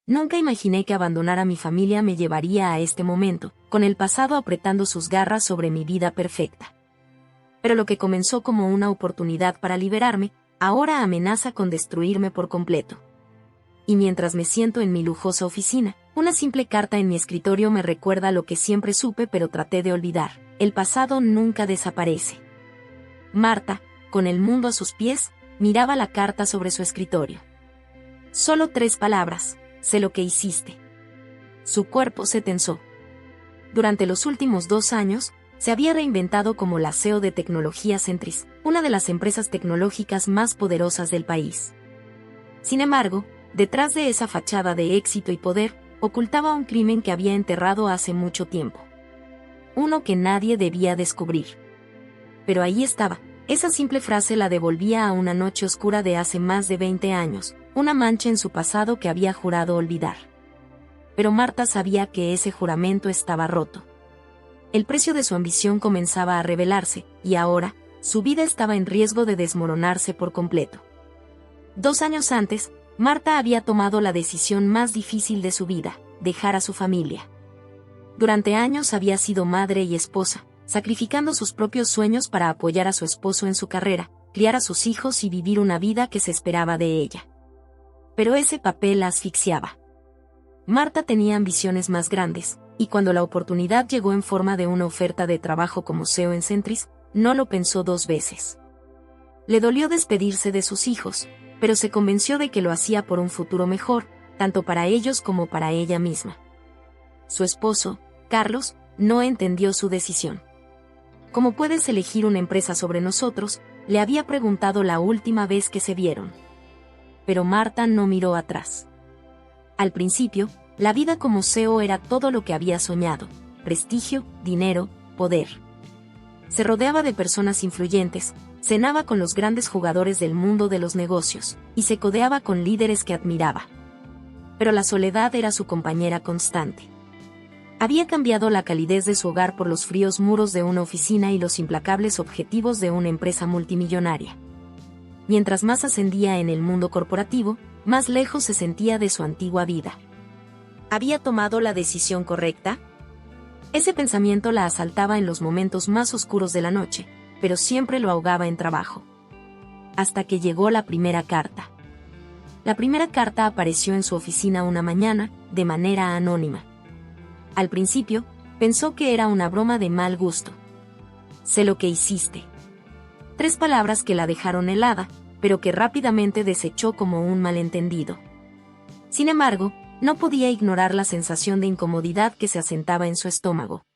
Nunca imaginé que abandonar a mi familia me llevaría a este momento, con el pasado apretando sus garras sobre mi vida perfecta. Pero lo que comenzó como una oportunidad para liberarme, ahora amenaza con destruirme por completo. Y mientras me siento en mi lujosa oficina, una simple carta en mi escritorio me recuerda lo que siempre supe pero traté de olvidar: el pasado nunca desaparece. Marta, con el mundo a sus pies, miraba la carta sobre su escritorio. Solo 3 palabras: sé lo que hiciste. Su cuerpo se tensó. Durante los últimos 2 años, se había reinventado como la CEO de Tecnología Centris, una de las empresas tecnológicas más poderosas del país. Sin embargo, detrás de esa fachada de éxito y poder, ocultaba un crimen que había enterrado hace mucho tiempo. Uno que nadie debía descubrir. Pero ahí estaba. Esa simple frase la devolvía a una noche oscura de hace más de 20 años, una mancha en su pasado que había jurado olvidar. Pero Marta sabía que ese juramento estaba roto. El precio de su ambición comenzaba a revelarse, y ahora, su vida estaba en riesgo de desmoronarse por completo. 2 años antes, Marta había tomado la decisión más difícil de su vida: dejar a su familia. Durante años había sido madre y esposa, sacrificando sus propios sueños para apoyar a su esposo en su carrera, criar a sus hijos y vivir una vida que se esperaba de ella. Pero ese papel la asfixiaba. Marta tenía ambiciones más grandes, y cuando la oportunidad llegó en forma de una oferta de trabajo como CEO en Centris, no lo pensó 2 veces. Le dolió despedirse de sus hijos, pero se convenció de que lo hacía por un futuro mejor, tanto para ellos como para ella misma. Su esposo, Carlos, no entendió su decisión. ¿Cómo puedes elegir una empresa sobre nosotros?, le había preguntado la última vez que se vieron. Pero Marta no miró atrás. Al principio, la vida como CEO era todo lo que había soñado: prestigio, dinero, poder. Se rodeaba de personas influyentes, cenaba con los grandes jugadores del mundo de los negocios, y se codeaba con líderes que admiraba. Pero la soledad era su compañera constante. Había cambiado la calidez de su hogar por los fríos muros de una oficina y los implacables objetivos de una empresa multimillonaria. Mientras más ascendía en el mundo corporativo, más lejos se sentía de su antigua vida. ¿Había tomado la decisión correcta? Ese pensamiento la asaltaba en los momentos más oscuros de la noche, pero siempre lo ahogaba en trabajo. Hasta que llegó la primera carta. La primera carta apareció en su oficina una mañana, de manera anónima. Al principio, pensó que era una broma de mal gusto. Sé lo que hiciste. 3 palabras que la dejaron helada, pero que rápidamente desechó como un malentendido. Sin embargo, no podía ignorar la sensación de incomodidad que se asentaba en su estómago.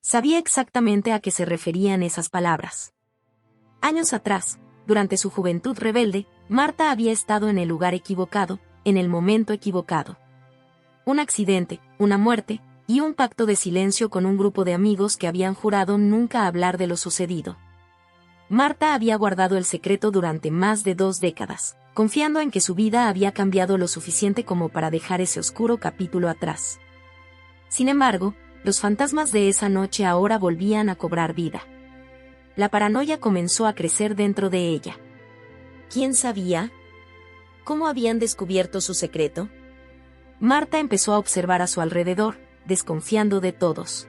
Sabía exactamente a qué se referían esas palabras. Años atrás, durante su juventud rebelde, Marta había estado en el lugar equivocado, en el momento equivocado. Un accidente, una muerte, y un pacto de silencio con un grupo de amigos que habían jurado nunca hablar de lo sucedido. Marta había guardado el secreto durante más de 2 décadas, confiando en que su vida había cambiado lo suficiente como para dejar ese oscuro capítulo atrás. Sin embargo, los fantasmas de esa noche ahora volvían a cobrar vida. La paranoia comenzó a crecer dentro de ella. ¿Quién sabía? ¿Cómo habían descubierto su secreto? Marta empezó a observar a su alrededor, desconfiando de todos.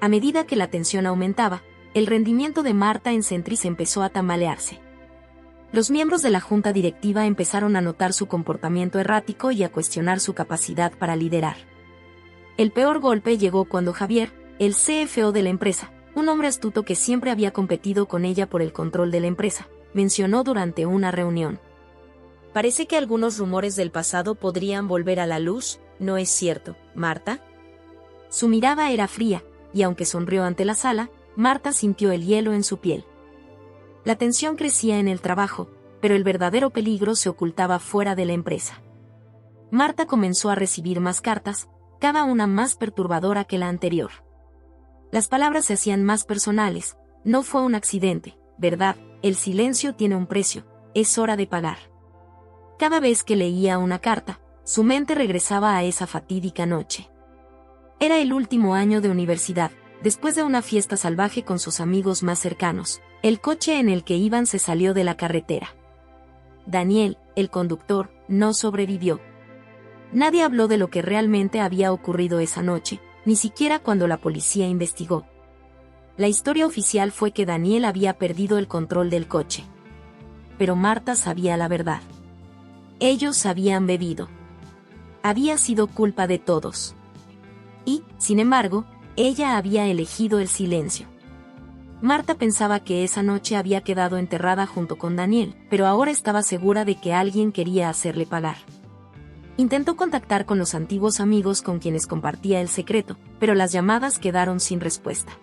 A medida que la tensión aumentaba, el rendimiento de Marta en Centris empezó a tambalearse. Los miembros de la junta directiva empezaron a notar su comportamiento errático y a cuestionar su capacidad para liderar. El peor golpe llegó cuando Javier, el CFO de la empresa, un hombre astuto que siempre había competido con ella por el control de la empresa, mencionó durante una reunión: parece que algunos rumores del pasado podrían volver a la luz, ¿no es cierto, Marta? Su mirada era fría, y aunque sonrió ante la sala, Marta sintió el hielo en su piel. La tensión crecía en el trabajo, pero el verdadero peligro se ocultaba fuera de la empresa. Marta comenzó a recibir más cartas, cada una más perturbadora que la anterior. Las palabras se hacían más personales: no fue un accidente, ¿verdad? El silencio tiene un precio, es hora de pagar. Cada vez que leía una carta, su mente regresaba a esa fatídica noche. Era el último año de universidad, después de una fiesta salvaje con sus amigos más cercanos. El coche en el que iban se salió de la carretera. Daniel, el conductor, no sobrevivió. Nadie habló de lo que realmente había ocurrido esa noche, ni siquiera cuando la policía investigó. La historia oficial fue que Daniel había perdido el control del coche. Pero Marta sabía la verdad. Ellos habían bebido. Había sido culpa de todos. Y, sin embargo, ella había elegido el silencio. Marta pensaba que esa noche había quedado enterrada junto con Daniel, pero ahora estaba segura de que alguien quería hacerle pagar. Intentó contactar con los antiguos amigos con quienes compartía el secreto, pero las llamadas quedaron sin respuesta.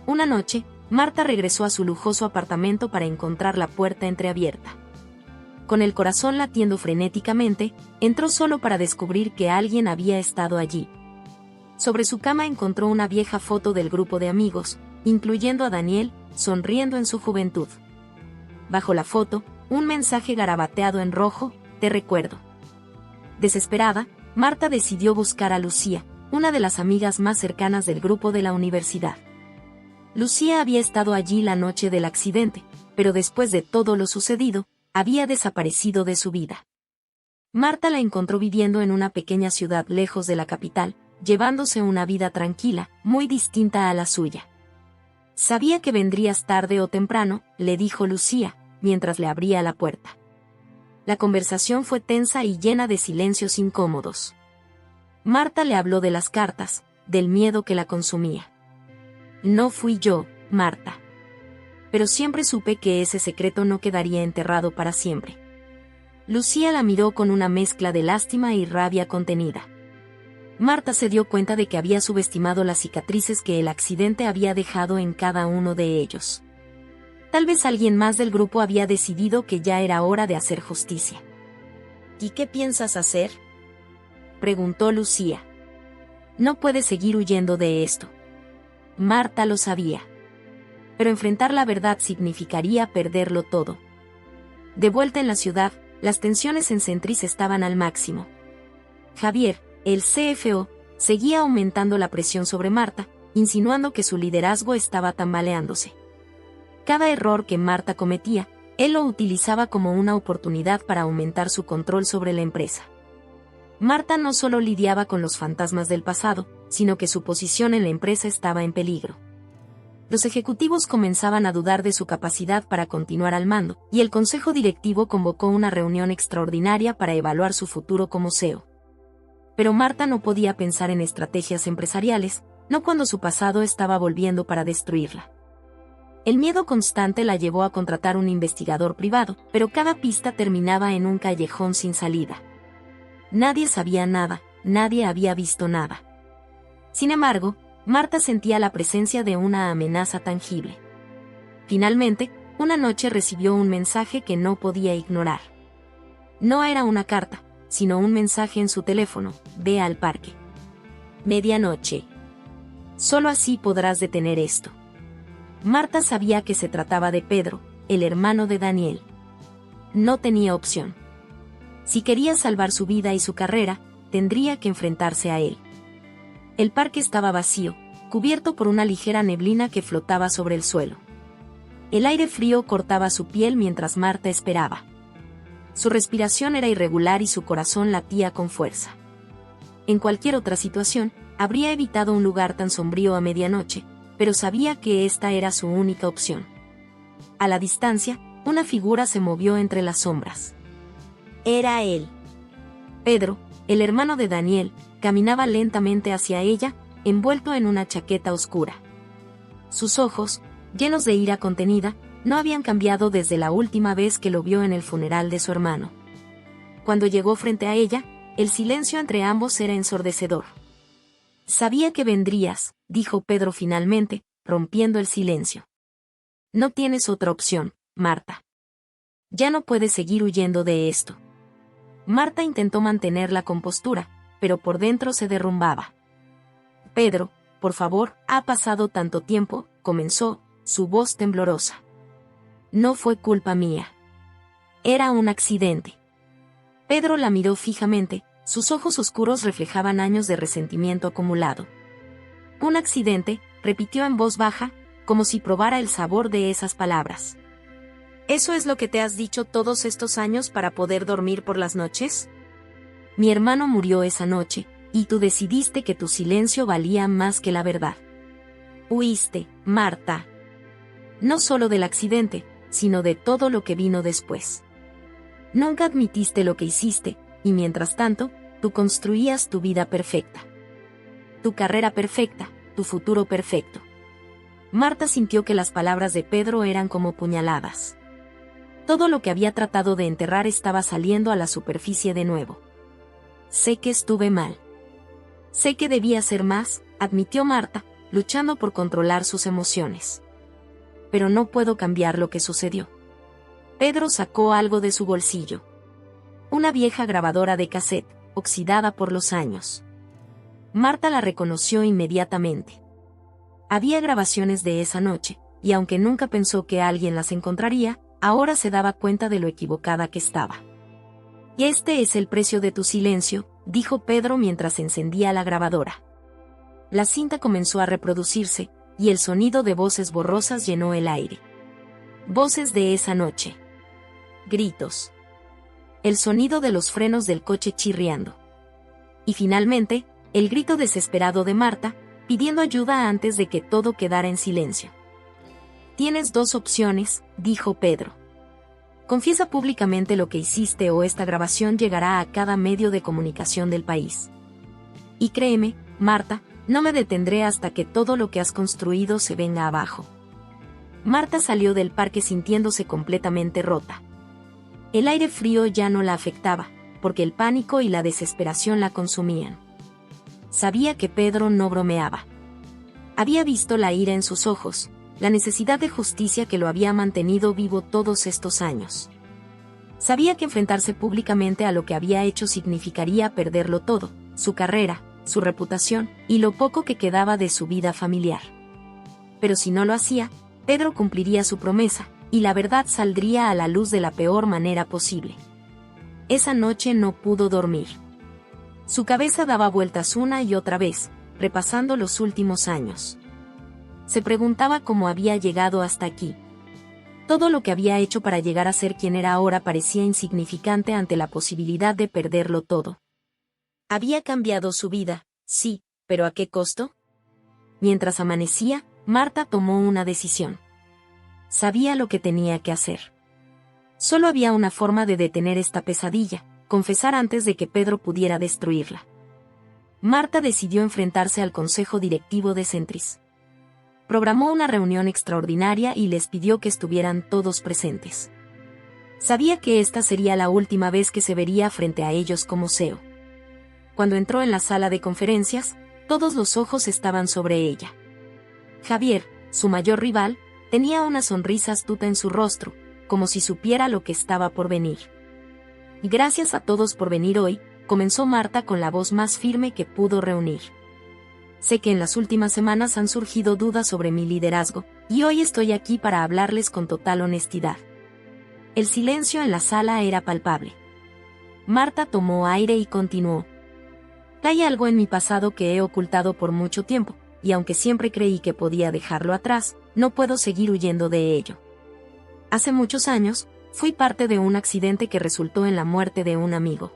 Una noche, Marta regresó a su lujoso apartamento para encontrar la puerta entreabierta. Con el corazón latiendo frenéticamente, entró solo para descubrir que alguien había estado allí. Sobre su cama encontró una vieja foto del grupo de amigos, incluyendo a Daniel, sonriendo en su juventud. Bajo la foto, un mensaje garabateado en rojo: "Te recuerdo". Desesperada, Marta decidió buscar a Lucía, una de las amigas más cercanas del grupo de la universidad. Lucía había estado allí la noche del accidente, pero después de todo lo sucedido, había desaparecido de su vida. Marta la encontró viviendo en una pequeña ciudad lejos de la capital, llevándose una vida tranquila, muy distinta a la suya. «Sabía que vendrías tarde o temprano», le dijo Lucía, mientras le abría la puerta. La conversación fue tensa y llena de silencios incómodos. Marta le habló de las cartas, del miedo que la consumía. «No fui yo, Marta. Pero siempre supe que ese secreto no quedaría enterrado para siempre». Lucía la miró con una mezcla de lástima y rabia contenida. Marta se dio cuenta de que había subestimado las cicatrices que el accidente había dejado en cada uno de ellos. Tal vez alguien más del grupo había decidido que ya era hora de hacer justicia. «¿Y qué piensas hacer?», preguntó Lucía. «No puedes seguir huyendo de esto». Marta lo sabía. Pero enfrentar la verdad significaría perderlo todo. De vuelta en la ciudad, las tensiones en Centris estaban al máximo. Javier, el CFO, seguía aumentando la presión sobre Marta, insinuando que su liderazgo estaba tambaleándose. Cada error que Marta cometía, él lo utilizaba como una oportunidad para aumentar su control sobre la empresa. Marta no solo lidiaba con los fantasmas del pasado, sino que su posición en la empresa estaba en peligro. Los ejecutivos comenzaban a dudar de su capacidad para continuar al mando, y el consejo directivo convocó una reunión extraordinaria para evaluar su futuro como CEO. Pero Marta no podía pensar en estrategias empresariales, no cuando su pasado estaba volviendo para destruirla. El miedo constante la llevó a contratar un investigador privado, pero cada pista terminaba en un callejón sin salida. Nadie sabía nada, nadie había visto nada. Sin embargo, Marta sentía la presencia de una amenaza tangible. Finalmente, una noche recibió un mensaje que no podía ignorar. No era una carta, sino un mensaje en su teléfono: «Ve al parque. Medianoche. Solo así podrás detener esto». Marta sabía que se trataba de Pedro, el hermano de Daniel. No tenía opción. Si quería salvar su vida y su carrera, tendría que enfrentarse a él. El parque estaba vacío, cubierto por una ligera neblina que flotaba sobre el suelo. El aire frío cortaba su piel mientras Marta esperaba. Su respiración era irregular y su corazón latía con fuerza. En cualquier otra situación, habría evitado un lugar tan sombrío a medianoche, pero sabía que esta era su única opción. A la distancia, una figura se movió entre las sombras. Era él. Pedro, el hermano de Daniel, caminaba lentamente hacia ella, envuelto en una chaqueta oscura. Sus ojos, llenos de ira contenida, no habían cambiado desde la última vez que lo vio en el funeral de su hermano. Cuando llegó frente a ella, el silencio entre ambos era ensordecedor. «Sabía que vendrías», dijo Pedro finalmente, rompiendo el silencio. «No tienes otra opción, Marta. Ya no puedes seguir huyendo de esto». Marta intentó mantener la compostura, pero por dentro se derrumbaba. «Pedro, por favor, ha pasado tanto tiempo», comenzó, su voz temblorosa. «No fue culpa mía. Era un accidente». Pedro la miró fijamente, sus ojos oscuros reflejaban años de resentimiento acumulado. «Un accidente», repitió en voz baja, como si probara el sabor de esas palabras. «¿Eso es lo que te has dicho todos estos años para poder dormir por las noches?». Mi hermano murió esa noche, y tú decidiste que tu silencio valía más que la verdad. Huiste, Marta. No solo del accidente, sino de todo lo que vino después. Nunca admitiste lo que hiciste, y mientras tanto, tú construías tu vida perfecta. Tu carrera perfecta, tu futuro perfecto. Marta sintió que las palabras de Pedro eran como puñaladas. Todo lo que había tratado de enterrar estaba saliendo a la superficie de nuevo. Sé que estuve mal. Sé que debía hacer más, admitió Marta, luchando por controlar sus emociones. Pero no puedo cambiar lo que sucedió. Pedro sacó algo de su bolsillo. Una vieja grabadora de cassette, oxidada por los años. Marta la reconoció inmediatamente. Había grabaciones de esa noche, y aunque nunca pensó que alguien las encontraría, ahora se daba cuenta de lo equivocada que estaba. Y este es el precio de tu silencio, dijo Pedro mientras encendía la grabadora. La cinta comenzó a reproducirse, y el sonido de voces borrosas llenó el aire. Voces de esa noche. Gritos. El sonido de los frenos del coche chirriando. Y finalmente, el grito desesperado de Marta, pidiendo ayuda antes de que todo quedara en silencio. Tienes dos opciones, dijo Pedro. Confiesa públicamente lo que hiciste o esta grabación llegará a cada medio de comunicación del país. Y créeme, Marta, no me detendré hasta que todo lo que has construido se venga abajo. Marta salió del parque sintiéndose completamente rota. El aire frío ya no la afectaba, porque el pánico y la desesperación la consumían. Sabía que Pedro no bromeaba. Había visto la ira en sus ojos, la necesidad de justicia que lo había mantenido vivo todos estos años. Sabía que enfrentarse públicamente a lo que había hecho significaría perderlo todo, su carrera, su reputación, y lo poco que quedaba de su vida familiar. Pero si no lo hacía, Pedro cumpliría su promesa, y la verdad saldría a la luz de la peor manera posible. Esa noche no pudo dormir. Su cabeza daba vueltas una y otra vez, repasando los últimos años. Se preguntaba cómo había llegado hasta aquí. Todo lo que había hecho para llegar a ser quien era ahora parecía insignificante ante la posibilidad de perderlo todo. Había cambiado su vida, sí, pero ¿a qué costo? Mientras amanecía, Marta tomó una decisión. Sabía lo que tenía que hacer. Solo había una forma de detener esta pesadilla, confesar antes de que Pedro pudiera destruirla. Marta decidió enfrentarse al consejo directivo de Centris. Programó una reunión extraordinaria y les pidió que estuvieran todos presentes. Sabía que esta sería la última vez que se vería frente a ellos como CEO. Cuando entró en la sala de conferencias, todos los ojos estaban sobre ella. Javier, su mayor rival, tenía una sonrisa astuta en su rostro, como si supiera lo que estaba por venir. Y gracias a todos por venir hoy, comenzó Marta con la voz más firme que pudo reunir. Sé que en las últimas semanas han surgido dudas sobre mi liderazgo, y hoy estoy aquí para hablarles con total honestidad. El silencio en la sala era palpable. Marta tomó aire y continuó. Hay algo en mi pasado que he ocultado por mucho tiempo, y aunque siempre creí que podía dejarlo atrás, no puedo seguir huyendo de ello. Hace muchos años, fui parte de un accidente que resultó en la muerte de un amigo.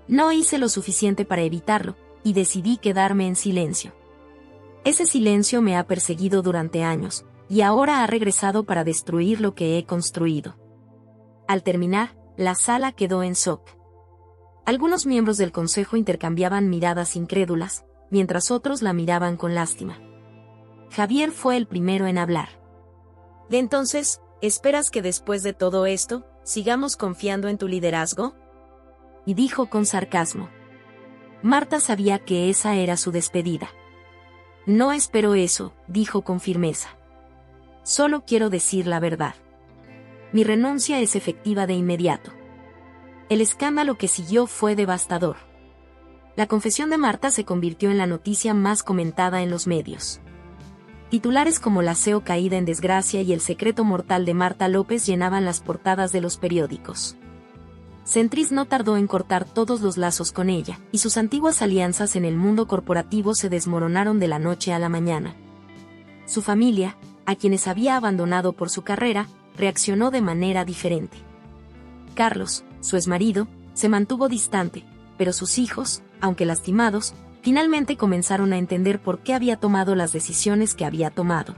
No hice lo suficiente para evitarlo, y decidí quedarme en silencio. Ese silencio me ha perseguido durante años, y ahora ha regresado para destruir lo que he construido. Al terminar, la sala quedó en shock. Algunos miembros del consejo intercambiaban miradas incrédulas, mientras otros la miraban con lástima. Javier fue el primero en hablar. ¿De entonces, esperas que después de todo esto, sigamos confiando en tu liderazgo? Y dijo con sarcasmo. Marta sabía que esa era su despedida. No espero eso, dijo con firmeza. Solo quiero decir la verdad. Mi renuncia es efectiva de inmediato. El escándalo que siguió fue devastador. La confesión de Marta se convirtió en la noticia más comentada en los medios. Titulares como la CEO caída en desgracia y el secreto mortal de Marta López llenaban las portadas de los periódicos. Centris no tardó en cortar todos los lazos con ella, y sus antiguas alianzas en el mundo corporativo se desmoronaron de la noche a la mañana. Su familia, a quienes había abandonado por su carrera, reaccionó de manera diferente. Carlos, su exmarido, se mantuvo distante, pero sus hijos, aunque lastimados, finalmente comenzaron a entender por qué había tomado las decisiones que había tomado.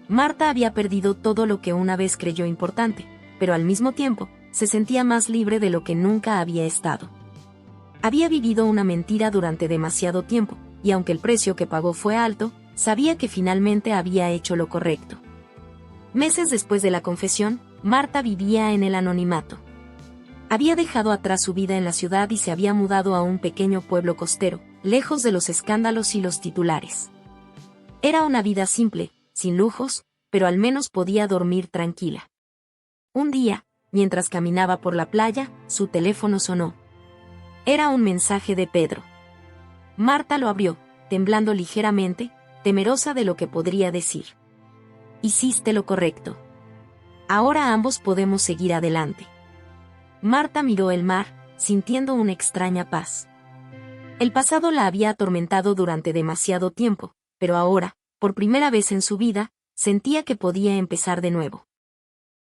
Marta había perdido todo lo que una vez creyó importante, pero al mismo tiempo, se sentía más libre de lo que nunca había estado. Había vivido una mentira durante demasiado tiempo, y aunque el precio que pagó fue alto, sabía que finalmente había hecho lo correcto. Meses después de la confesión, Marta vivía en el anonimato. Había dejado atrás su vida en la ciudad y se había mudado a un pequeño pueblo costero, lejos de los escándalos y los titulares. Era una vida simple, sin lujos, pero al menos podía dormir tranquila. Un día, mientras caminaba por la playa, su teléfono sonó. Era un mensaje de Pedro. Marta lo abrió, temblando ligeramente, temerosa de lo que podría decir. Hiciste lo correcto. Ahora ambos podemos seguir adelante. Marta miró el mar, sintiendo una extraña paz. El pasado la había atormentado durante demasiado tiempo, pero ahora, por primera vez en su vida, sentía que podía empezar de nuevo.